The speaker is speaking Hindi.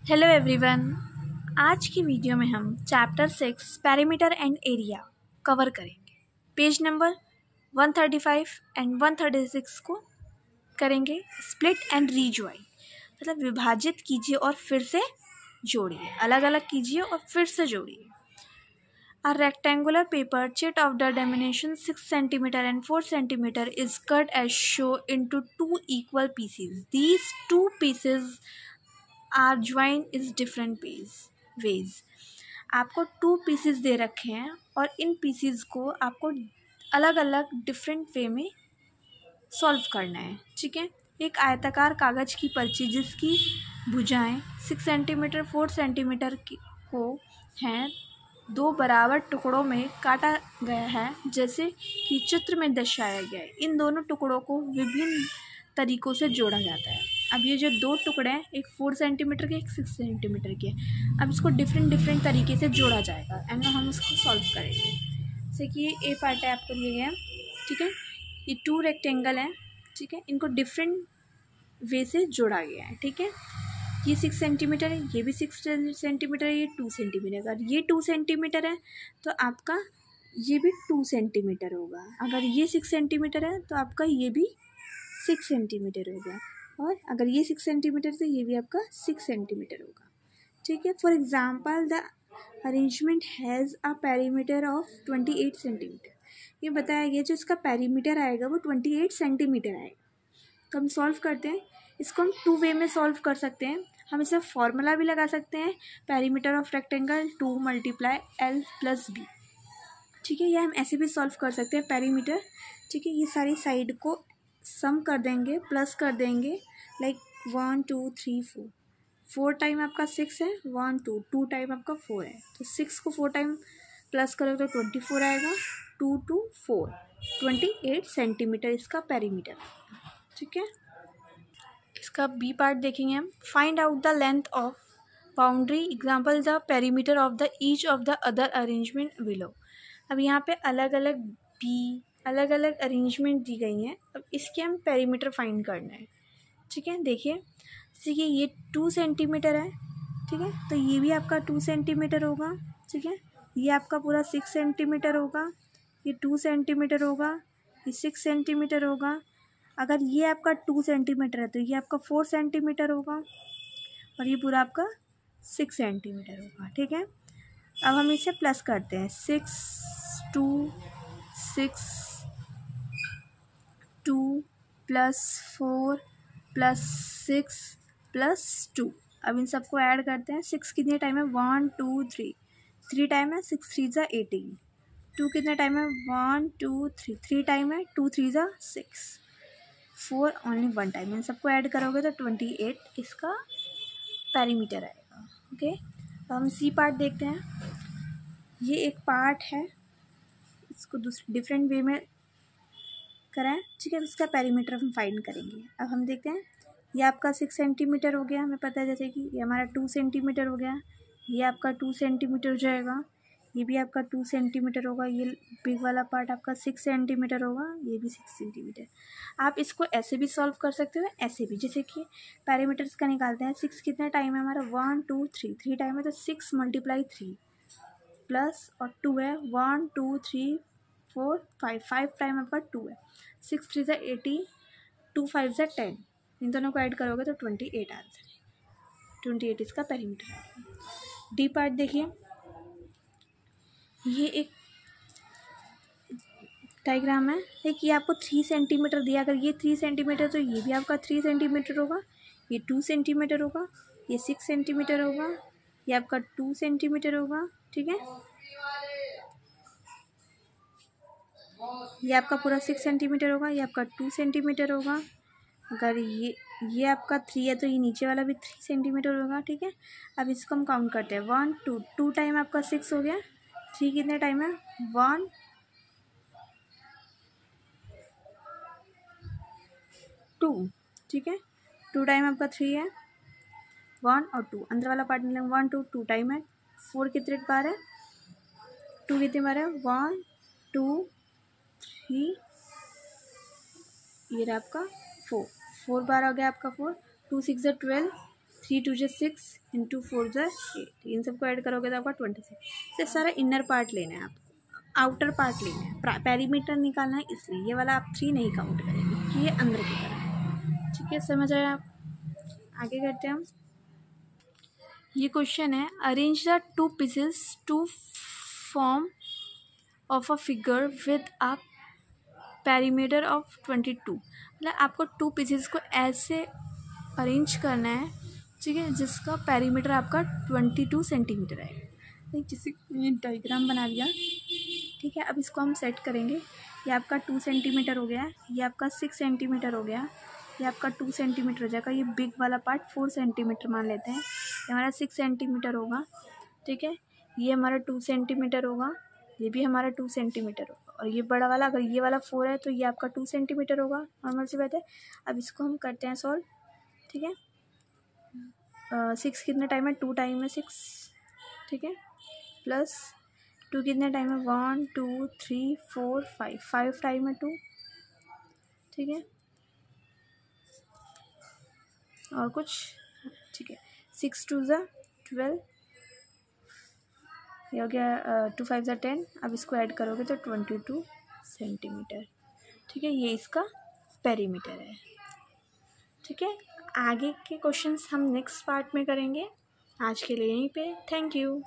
Hello everyone. आज की वीडियो में हम chapter 6 perimeter and area cover करेंगे। पेज नंबर 135 एंड 136 को करेंगे स्प्लिट एंड रीजॉइन, मतलब विभाजित कीजिए और फिर से जोड़िए, अलग अलग कीजिए और फिर से जोड़िए। A rectangular paper sheet of the dimension 6 cm and 4 cm is cut as shown into two equal pieces. These two pieces are joined in different ways. आपको 2 पीसेस दे रखे हैं और इन पीसेस को आपको अलग अलग डिफरेंट वे में सॉल्व करना है। ठीक है, एक आयताकार कागज़ की पर्ची जिसकी भुजाएं 6 सेंटीमीटर 4 सेंटीमीटर को हैं, दो बराबर टुकड़ों में काटा गया है जैसे कि चित्र में दर्शाया गया है। इन दोनों टुकड़ों को विभिन्न तरीक़ों से जोड़ा जाता है। अब ये जो दो टुकड़े हैं, एक 4 सेंटीमीटर के, एक 6 सेंटीमीटर के, अब इसको डिफरेंट तरीके से जोड़ा जाएगा एंड हम इसको सॉल्व करेंगे। जैसे कि ये पार्ट है आपको दिया गया है। ठीक है, ये 2 रेक्टेंगल हैं। ठीक है, इनको डिफरेंट वे से जोड़ा गया है। ठीक है, ये 6 सेंटीमीटर है, ये भी 6 सेंटीमीटर है, ये 2 सेंटीमीटर। अगर ये 2 सेंटीमीटर है तो आपका ये भी 2 सेंटीमीटर होगा। अगर ये 6 सेंटीमीटर है तो आपका ये भी 6 सेंटीमीटर होगा, और अगर ये 6 सेंटीमीटर तो ये भी आपका 6 सेंटीमीटर होगा। ठीक है, for example the arrangement has a perimeter of 28 centimetre. ये बताया गया जो इसका पेरीमीटर आएगा वो 28 सेंटीमीटर आएगा। तो हम सॉल्व करते हैं इसको। हम 2 वे में सॉल्व कर सकते हैं। हम इसे फॉर्मूला भी लगा सकते हैं, perimeter of rectangle 2 × L + B। ठीक है, या हम ऐसे भी सॉल्व कर सकते हैं पेरीमीटर। ठीक है, ये सारी साइड को सम कर देंगे, प्लस कर देंगे, लाइक 1 2 3 4। 4 टाइम आपका 6 है, 1 2 2 टाइम आपका 4 है, तो 6 को 4 टाइम प्लस करोगे तो 24 आएगा। 2 2 4 28 सेंटीमीटर इसका पेरीमीटर। ठीक है, इसका बी पार्ट देखेंगे हम। Find out the length of boundary, example the perimeter of the each of the other arrangement below. अब यहाँ पे अलग अलग अरेंजमेंट दी गई हैं। अब इसके हम पेरीमीटर फाइंड करना है। ठीक है, देखिए जैसे कि ये 2 सेंटीमीटर है। ठीक है, तो ये भी आपका 2 सेंटीमीटर होगा। ठीक है, ये आपका पूरा 6 सेंटीमीटर होगा, ये 2 सेंटीमीटर होगा, ये 6 सेंटीमीटर होगा। अगर ये आपका 2 सेंटीमीटर है तो ये आपका 4 सेंटीमीटर होगा, और ये पूरा आपका 6 सेंटीमीटर होगा। ठीक है, अब हम इसे प्लस करते हैं। 6 2 6 2 + 4 + 6 + 2। अब इन सबको ऐड करते हैं। 6 कितने टाइम है, 1 2 3 3 टाइम है, 6 3 = 18। 2 कितने टाइम है, 1 2 3 3 टाइम है, 2 3 = 6। 4 ओनली 1 टाइम। इन सबको ऐड करोगे तो 28 इसका पेरीमीटर आएगा। ओके, अब हम सी पार्ट देखते हैं। ये एक पार्ट है, इसको दूसरे डिफरेंट वे में कराएं। ठीक है, इसका पेरीमीटर हम फाइंड करेंगे। अब हम देखते हैं, ये आपका 6 सेंटीमीटर हो गया, हमें पता है। जैसे कि ये हमारा 2 सेंटीमीटर हो गया, ये आपका 2 सेंटीमीटर हो जाएगा, ये भी आपका 2 सेंटीमीटर होगा, ये बिग वाला पार्ट आपका 6 सेंटीमीटर होगा, ये भी 6 सेंटीमीटर। आप इसको ऐसे भी सॉल्व कर सकते हो, ऐसे भी। जैसे कि पेरीमीटर्स का निकालते हैं। 6 कितना टाइम है हमारा, 1 2 3 3 टाइम है, तो 6 × 3 प्लस और 2 है, 1 2 3 4 5 5 टाइम आपका 2 है। 6 3 = 18, 2 5 = 10। इन दोनों को ऐड करोगे तो 28 आंसर है। 28 इसका पेरीमीटर है। डी पार्ट देखिए, ये एक डायग्राम है। एक ये आपको 3 सेंटीमीटर दिया, अगर ये 3 सेंटीमीटर तो ये भी आपका 3 सेंटीमीटर होगा, ये 2 सेंटीमीटर होगा, ये 6 सेंटीमीटर होगा, ये आपका 2 सेंटीमीटर होगा। ठीक है, ये आपका पूरा 6 सेंटीमीटर होगा, ये आपका 2 सेंटीमीटर होगा। अगर ये आपका 3 है तो ये नीचे वाला भी 3 सेंटीमीटर होगा। ठीक है, अब इसको हम काउंट करते हैं। 1 2 2 टाइम आपका 6 हो गया, 3 कितने टाइम है, 1 2। ठीक है, 2 टाइम आपका 3 है, 1 और 2 अंदर वाला पार्ट मिलेंगे। 1 2 2 टाइम है, 4 कितने बार है, 2 कितने बार है, 1 2 3, ये रहा आपका 4 बार हो गया आपका 4। 2 6 = 12, 3 2 जा 6 इंटू 4 जा 8, इन सबको ऐड करोगे तो आपका 26। ये सारा इनर पार्ट लेना है आपको, आउटर पार्ट लेना है, पेरीमीटर निकालना है, इसलिए ये वाला आप 3 नहीं काउंट करेंगे कि ये अंदर की तरफ है। ठीक है, समझ आया आप? आगे करते हैं हम। ये क्वेश्चन है, arrange the 2 pieces to form of a figure with a perimeter of 22। मतलब आपको 2 पीसेस को ऐसे अरेंज करना है, ठीक है, जिसका पेरीमीटर आपका 22 सेंटीमीटर है। जैसे ये डायग्राम बना लिया, ठीक है। अब इसको हम सेट करेंगे। ये आपका 2 सेंटीमीटर हो गया, ये आपका 6 सेंटीमीटर हो गया, ये आपका 2 सेंटीमीटर हो जाएगा। ये बिग वाला पार्ट 4 सेंटीमीटर मान लेते हैं, ये हमारा 6 सेंटीमीटर होगा, ठीक है। ये हमारा 2 सेंटीमीटर होगा, ये भी हमारा 2 सेंटीमीटर होगा, और ये बड़ा वाला, अगर ये वाला 4 है तो ये आपका 2 सेंटीमीटर होगा, नॉर्मल सी बात है। अब इसको हम करते हैं सॉल्व, ठीक है। 6 कितने टाइम है, 2 टाइम है 6, ठीक है, प्लस 2 कितने टाइम है, 1 2 3 4 5 टाइम है 2, ठीक है, और कुछ, ठीक है। 6 2 ज़ा 12, ये हो गया, 2 5 ज़ा 10। अब इसको ऐड करोगे तो 22 सेंटीमीटर, ठीक है। ये इसका पेरीमीटर है, ठीक है। आगे के क्वेश्चंस हम नेक्स्ट पार्ट में करेंगे। आज के लिए यहीं पे, थैंक यू।